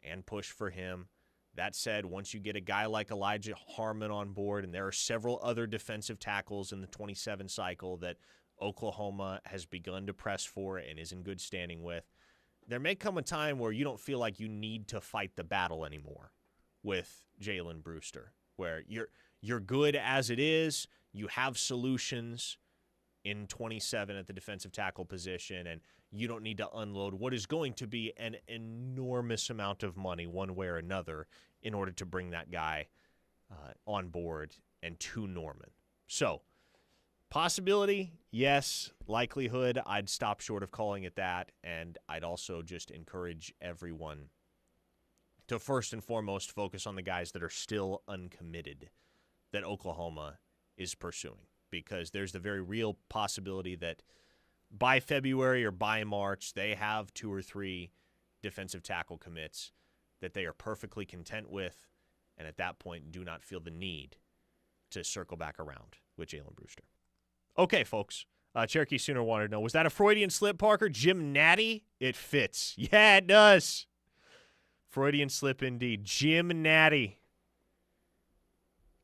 and push for him. That said, once you get a guy like Elijah Harmon on board, and there are several other defensive tackles in the 27 cycle that Oklahoma has begun to press for and is in good standing with, there may come a time where you don't feel like you need to fight the battle anymore with Jalen Brewster. where you're good as it is. You have solutions in 27 at the defensive tackle position, and you don't need to unload what is going to be an enormous amount of money one way or another in order to bring that guy on board and to Norman. So, possibility, yes. Likelihood, I'd stop short of calling it that, and I'd also just encourage everyone to first and foremost focus on the guys that are still uncommitted that Oklahoma is pursuing, because there's the very real possibility that by February or by March, they have 2 or 3 defensive tackle commits that they are perfectly content with, and at that point do not feel the need to circle back around with Jalen Brewster. Okay, folks. Cherokee Sooner wanted to know, was that a Freudian slip, Parker? Jim Natty? It fits. Yeah, it does. Freudian slip indeed. Jim Natty.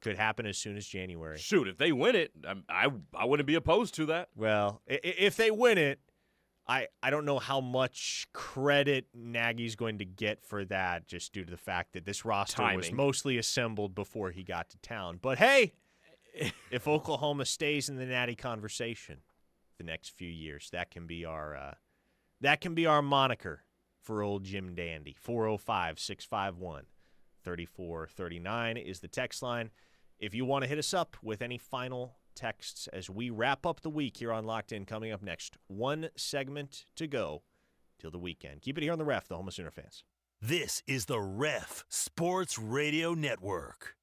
Could happen as soon as January. Shoot, if they win it, I wouldn't be opposed to that. Well, if they win it, I don't know how much credit Nagy's going to get for that, just due to the fact that this roster was mostly assembled before he got to town. But hey, if Oklahoma stays in the Natty conversation the next few years, that can be our moniker for old Jim Dandy. 405-651-3439 is the text line. If you want to hit us up with any final texts as we wrap up the week here on Locked In, coming up next. One segment to go till the weekend. Keep it here on the Ref, the home of Sooner fans. This is the Ref Sports Radio Network.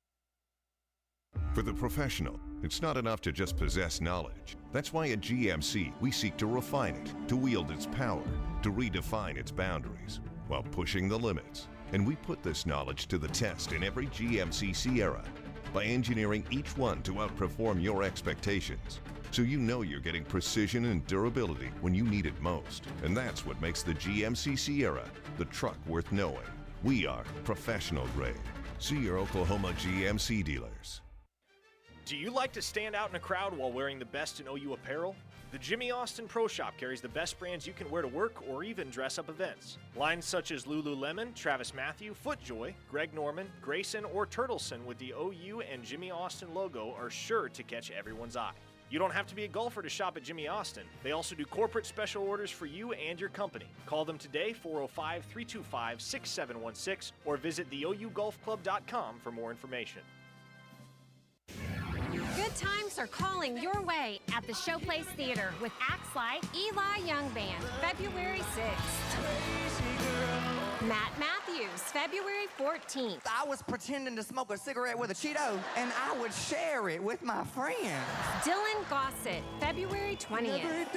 For the professional, it's not enough to just possess knowledge. That's why at GMC, we seek to refine it, to wield its power, to redefine its boundaries, while pushing the limits. And we put this knowledge to the test in every GMC Sierra by engineering each one to outperform your expectations, so you know you're getting precision and durability when you need it most. And that's what makes the GMC Sierra the truck worth knowing. We are professional grade. See your Oklahoma GMC dealers. Do you like to stand out in a crowd while wearing the best in OU apparel? The Jimmy Austin Pro Shop carries the best brands you can wear to work or even dress up events. Lines such as Lululemon, Travis Mathew, FootJoy, Greg Norman, Grayson, or Turtleson with the OU and Jimmy Austin logo are sure to catch everyone's eye. You don't have to be a golfer to shop at Jimmy Austin. They also do corporate special orders for you and your company. Call them today, 405-325-6716, or visit theougolfclub.com for more information. Good times are calling your way at the Showplace Theater with acts like Eli Young Band, February 6th. Matt Matthews, February 14th. I was pretending to smoke a cigarette with a Cheeto, and I would share it with my friends. Dylan Gossett, February 20th.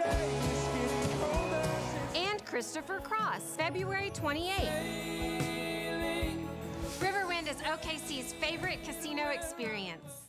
And Christopher Cross, February 28th. Riverwind is OKC's favorite casino experience.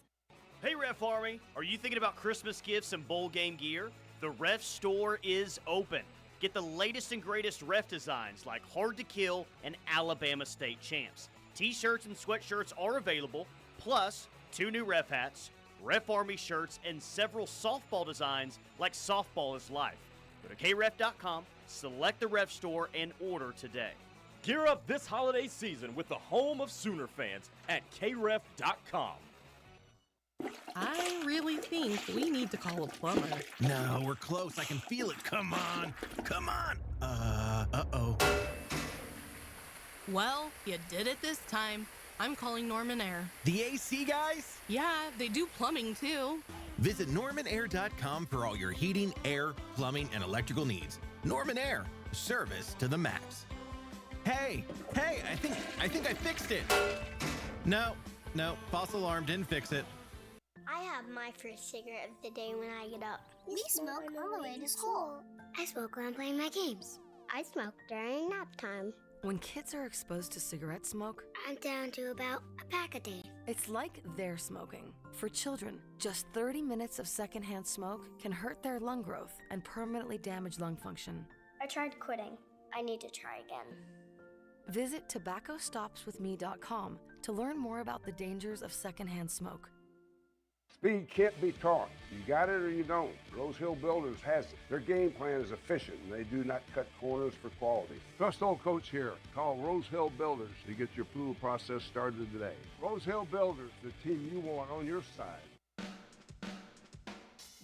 Hey Ref Army, are you thinking about Christmas gifts and bowl game gear? The Ref store is open. Get the latest and greatest Ref designs like Hard to Kill and Alabama State Champs. T-shirts and sweatshirts are available, plus 2 new Ref hats, Ref Army shirts, and several softball designs like Softball is Life. Go to kref.com, select the Ref store, and order today. Gear up this holiday season with the home of Sooner fans at kref.com. I really think we need to call a plumber. No, we're close. I can feel it. Come on. Come on. Uh-oh. Well, you did it this time. I'm calling Norman Air. The AC guys? Yeah, they do plumbing too. Visit normanair.com for all your heating, air, plumbing, and electrical needs. Norman Air. Service to the max. Hey, I think I fixed it. No, false alarm, didn't fix it. I have my first cigarette of the day when I get up. We smoke on the way to school. I smoke when I'm playing my games. I smoke during nap time. When kids are exposed to cigarette smoke, I'm down to about a pack a day. it's like they're smoking. For children, just 30 minutes of secondhand smoke can hurt their lung growth and permanently damage lung function. I tried quitting. I need to try again. Visit tobaccostopswithme.com to learn more about the dangers of secondhand smoke. Speed can't be taught. You got it or you don't. Rose Hill Builders has it. Their game plan is efficient, and they do not cut corners for quality. Trust old Coach here. Call Rose Hill Builders to get your approval process started today. Rose Hill Builders, the team you want on your side.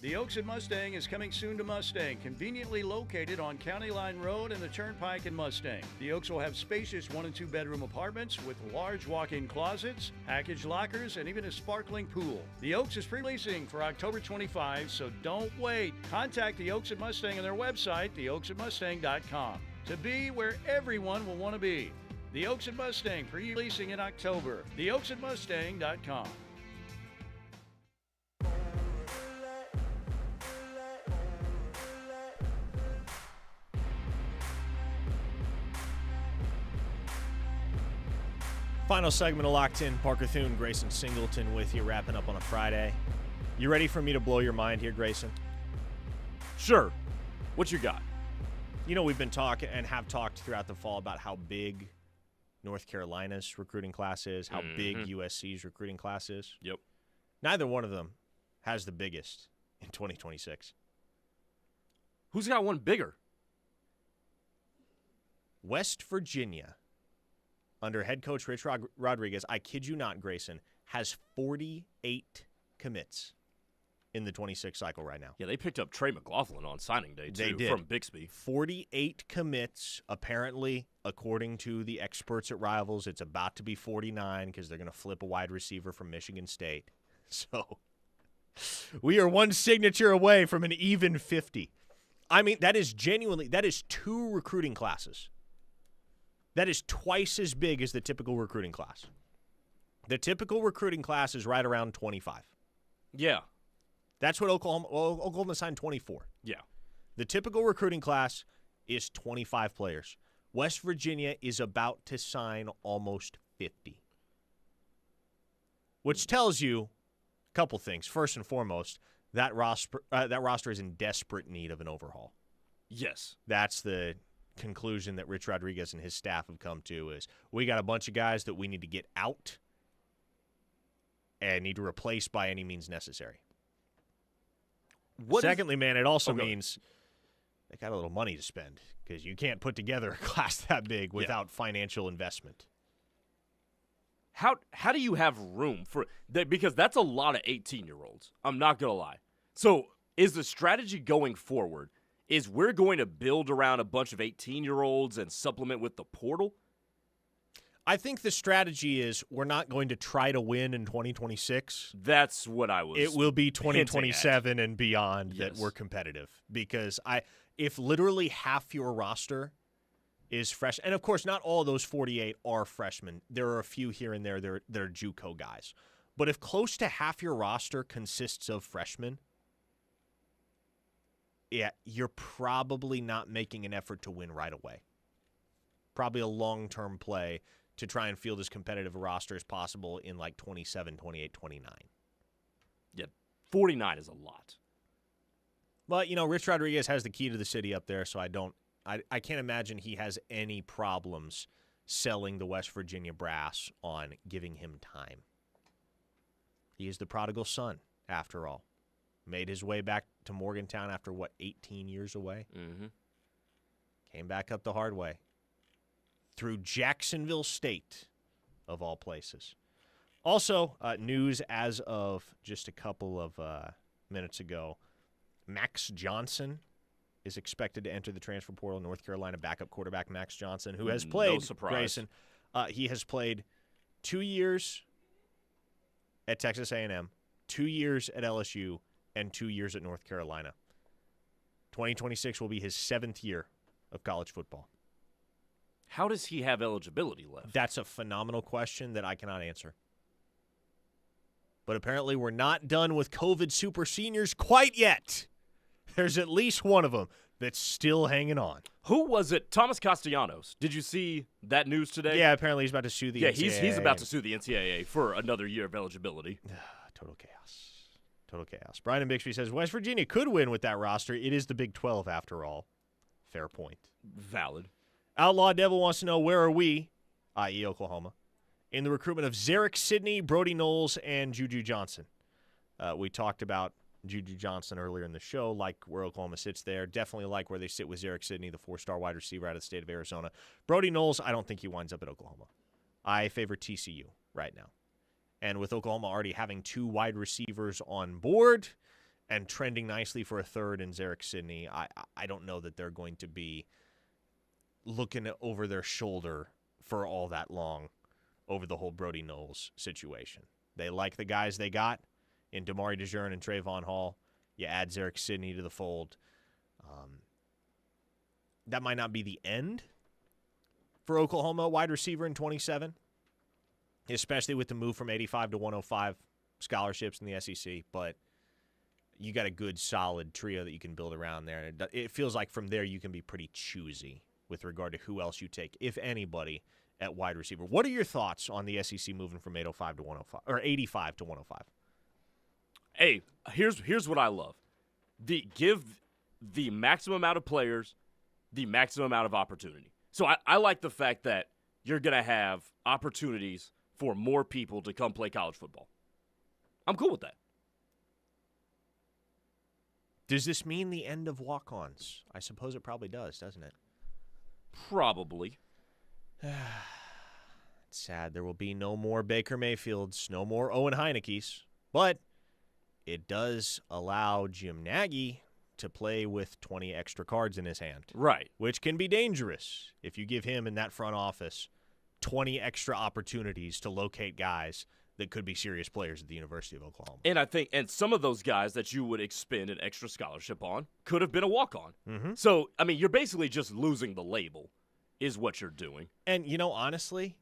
The Oaks and Mustang is coming soon to Mustang, conveniently located on County Line Road and the Turnpike in Mustang. The Oaks will have spacious 1 and 2 bedroom apartments with large walk-in closets, package lockers, and even a sparkling pool. The Oaks is pre-leasing for October 25, so don't wait. Contact the Oaks and Mustang on their website, theoaksandmustang.com, to be where everyone will want to be. The Oaks and Mustang pre-leasing in October, theoaksandmustang.com. Final segment of Locked In. Parker, Thune, Grayson, Singleton with you, wrapping up on a Friday. You ready for me to blow your mind here, Grayson? Sure. What you got? You know, we've been talking and have talked throughout the fall about how big North Carolina's recruiting class is, how big USC's recruiting class is. Yep. Neither one of them has the biggest in 2026. Who's got one bigger? West Virginia, under head coach Rich Rodriguez, I kid you not, Grayson, has 48 commits in the 26 cycle right now. Yeah, they picked up Trey McLaughlin on signing day, too, They did. from Bixby. 48 commits, apparently, according to the experts at Rivals. It's about to be 49 because they're going to flip a wide receiver from Michigan State. So we are one signature away from an even 50. I mean, that is 2 recruiting classes. That is twice as big as the typical recruiting class. The typical recruiting class is right around 25. Yeah. That's what Oklahoma signed 24. Yeah. The typical recruiting class is 25 players. West Virginia is about to sign almost 50. Which tells you a couple things. First and foremost, that roster is in desperate need of an overhaul. Yes. That's the conclusion that Rich Rodriguez and his staff have come to, is we got a bunch of guys that we need to get out and need to replace by any means necessary. Secondly, man, it also means they got a little money to spend, because you can't put together a class that big without financial investment. How do you have room for that? Because that's a lot of 18-year-olds. I'm not going to lie. So is the strategy going forward is we're going to build around a bunch of 18-year-olds and supplement with the portal? I think the strategy is we're not going to try to win in 2026. That's what I was. It will be 2027 and beyond that we're competitive, because if literally half your roster is fresh, and of course not all those 48 are freshmen. There are a few here and there that are JUCO guys. But if close to half your roster consists of freshmen, yeah, you're probably not making an effort to win right away. Probably a long-term play to try and field as competitive a roster as possible in like 27, 28, 29. Yeah, 49 is a lot. But, Rich Rodriguez has the key to the city up there, so I can't imagine he has any problems selling the West Virginia brass on giving him time. He is the prodigal son, after all. Made his way back to Morgantown after, 18 years away? Mm-hmm. Came back up the hard way. Through Jacksonville State, of all places. Also, news as of just a couple of minutes ago, Max Johnson is expected to enter the transfer portal. North Carolina backup quarterback Max Johnson, who has played, no surprise. Grayson, he has played 2 years at Texas A&M, 2 years at LSU, and 2 years at North Carolina. 2026 will be his 7th year of college football. How does he have eligibility left? That's a phenomenal question that I cannot answer. But apparently we're not done with COVID super seniors quite yet. There's at least one of them that's still hanging on. Who was it? Thomas Castellanos. Did you see that news today? Yeah, apparently he's about to sue the NCAA. Yeah, he's about to sue the NCAA for another year of eligibility. Total chaos. Total chaos. Brian in Bixby says, West Virginia could win with that roster. It is the Big 12 after all. Fair point. Valid. Outlaw Devil wants to know, where are we, i.e. Oklahoma, in the recruitment of Zarek Sidney, Brody Knowles, and Juju Johnson? We talked about Juju Johnson earlier in the show, like where Oklahoma sits there. Definitely like where they sit with Zarek Sidney, the 4-star wide receiver out of the state of Arizona. Brody Knowles, I don't think he winds up at Oklahoma. I favor TCU right now. And with Oklahoma already having 2 wide receivers on board and trending nicely for a third in Zarek Sidney, I don't know that they're going to be looking over their shoulder for all that long over the whole Brody Knowles situation. They like the guys they got in Damari DeJean and Trayvon Hall. You add Zarek Sidney to the fold. That might not be the end for Oklahoma wide receiver in 27, especially with the move from 85 to 105 scholarships in the SEC, but you got a good, solid trio that you can build around there. And it feels like from there you can be pretty choosy with regard to who else you take, if anybody, at wide receiver. What are your thoughts on the SEC moving from 805 to 105 or 85 to 105? Hey, here's what I love. Give the maximum amount of players the maximum amount of opportunity. So I like the fact that you're going to have opportunities for more people to come play college football. I'm cool with that. Does this mean the end of walk-ons? I suppose it probably does, doesn't it? Probably. It's sad. There will be no more Baker Mayfields, no more Owen Heineke's, but it does allow Jim Nagy to play with 20 extra cards in his hand. Right. Which can be dangerous if you give him in that front office 20 extra opportunities to locate guys that could be serious players at the University of Oklahoma. And I think, some of those guys that you would expend an extra scholarship on could have been a walk-on. Mm-hmm. So, I mean, you're basically just losing the label is what you're doing. And, honestly,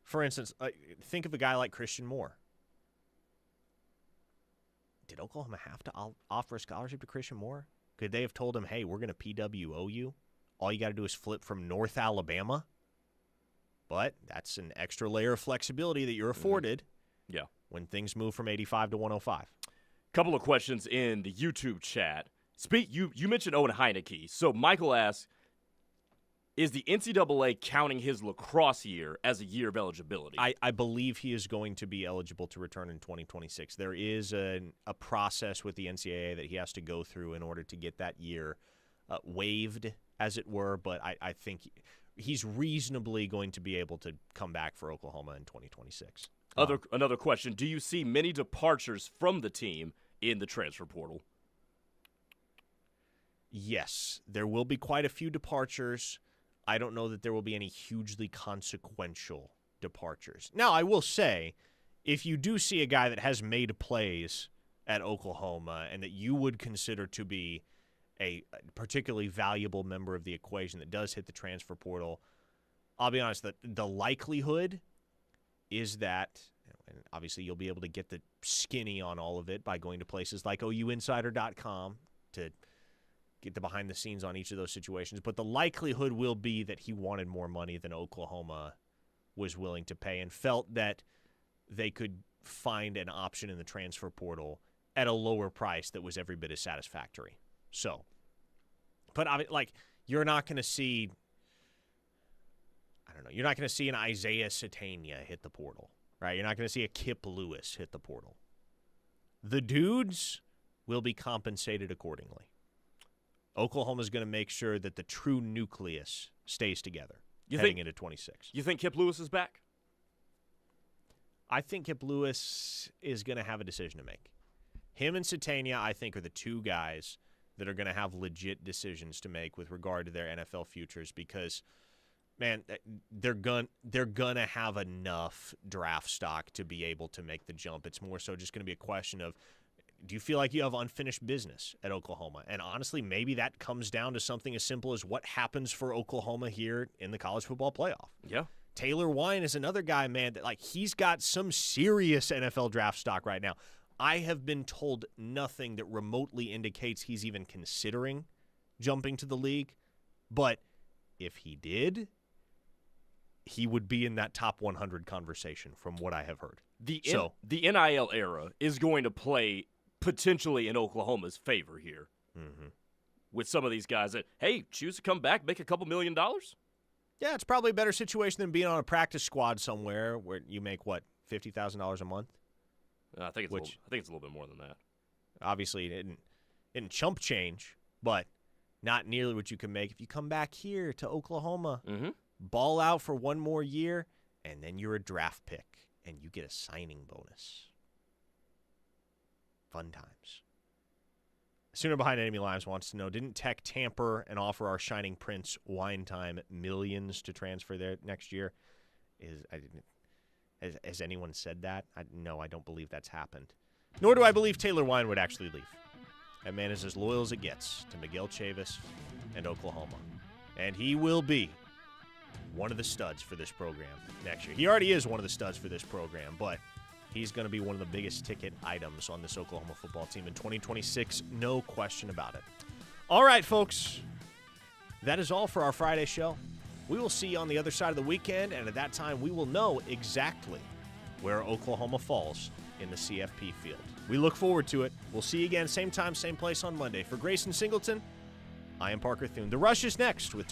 for instance, think of a guy like Christian Moore. Did Oklahoma have to offer a scholarship to Christian Moore? Could they have told him, hey, we're going to PWO you? All you got to do is flip from North Alabama? But that's an extra layer of flexibility that you're afforded when things move from 85 to 105. Couple of questions in the YouTube chat. You mentioned Owen Heineke. So Michael asks, is the NCAA counting his lacrosse year as a year of eligibility? I believe he is going to be eligible to return in 2026. There is a process with the NCAA that he has to go through in order to get that year waived, as it were, but I think he's reasonably going to be able to come back for Oklahoma in 2026. Another question, do you see many departures from the team in the transfer portal? Yes, there will be quite a few departures. I don't know that there will be any hugely consequential departures. Now, I will say, if you do see a guy that has made plays at Oklahoma and that you would consider to be a particularly valuable member of the equation that does hit the transfer portal, I'll be honest, the likelihood is that, and obviously you'll be able to get the skinny on all of it by going to places like OUinsider.com to get the behind the scenes on each of those situations. But the likelihood will be that he wanted more money than Oklahoma was willing to pay and felt that they could find an option in the transfer portal at a lower price that was every bit as satisfactory. So, but you're not going to see, you're not going to see an Isaiah Satania hit the portal, right? You're not going to see a Kip Lewis hit the portal. The dudes will be compensated accordingly. Oklahoma's going to make sure that the true nucleus stays together heading into 26. You think Kip Lewis is back? I think Kip Lewis is going to have a decision to make. Him and Satania, I think, are the two guys that are going to have legit decisions to make with regard to their NFL futures because, man, they're gonna have enough draft stock to be able to make the jump. It's more so just going to be a question of, do you feel like you have unfinished business at Oklahoma? And honestly, maybe that comes down to something as simple as what happens for Oklahoma here in the college football playoff. Yeah. Taylor Wine is another guy, man, that he's got some serious NFL draft stock right now. I have been told nothing that remotely indicates he's even considering jumping to the league. But if he did, he would be in that top 100 conversation from what I have heard. The NIL era is going to play potentially in Oklahoma's favor here with some of these guys that, hey, choose to come back, make a couple $1 million. Yeah, it's probably a better situation than being on a practice squad somewhere where you make, $50,000 a month? I think it's a little bit more than that. Obviously, it didn't chump change, but not nearly what you can make if you come back here to Oklahoma, ball out for one more year, and then you're a draft pick, and you get a signing bonus. Fun times. Sooner Behind Enemy Lines wants to know, didn't Tech tamper and offer our Shining Prince Wine Time millions to transfer there next year? Has anyone said that? No, I don't believe that's happened. Nor do I believe Taylor Wine would actually leave. That man is as loyal as it gets to Miguel Chavis and Oklahoma. And he will be one of the studs for this program next year. He already is one of the studs for this program, but he's going to be one of the biggest ticket items on this Oklahoma football team in 2026, no question about it. All right, folks, that is all for our Friday show. We will see you on the other side of the weekend, and at that time, we will know exactly where Oklahoma falls in the CFP field. We look forward to it. We'll see you again, same time, same place on Monday. For Grayson Singleton, I am Parker Thune. The Rush is next with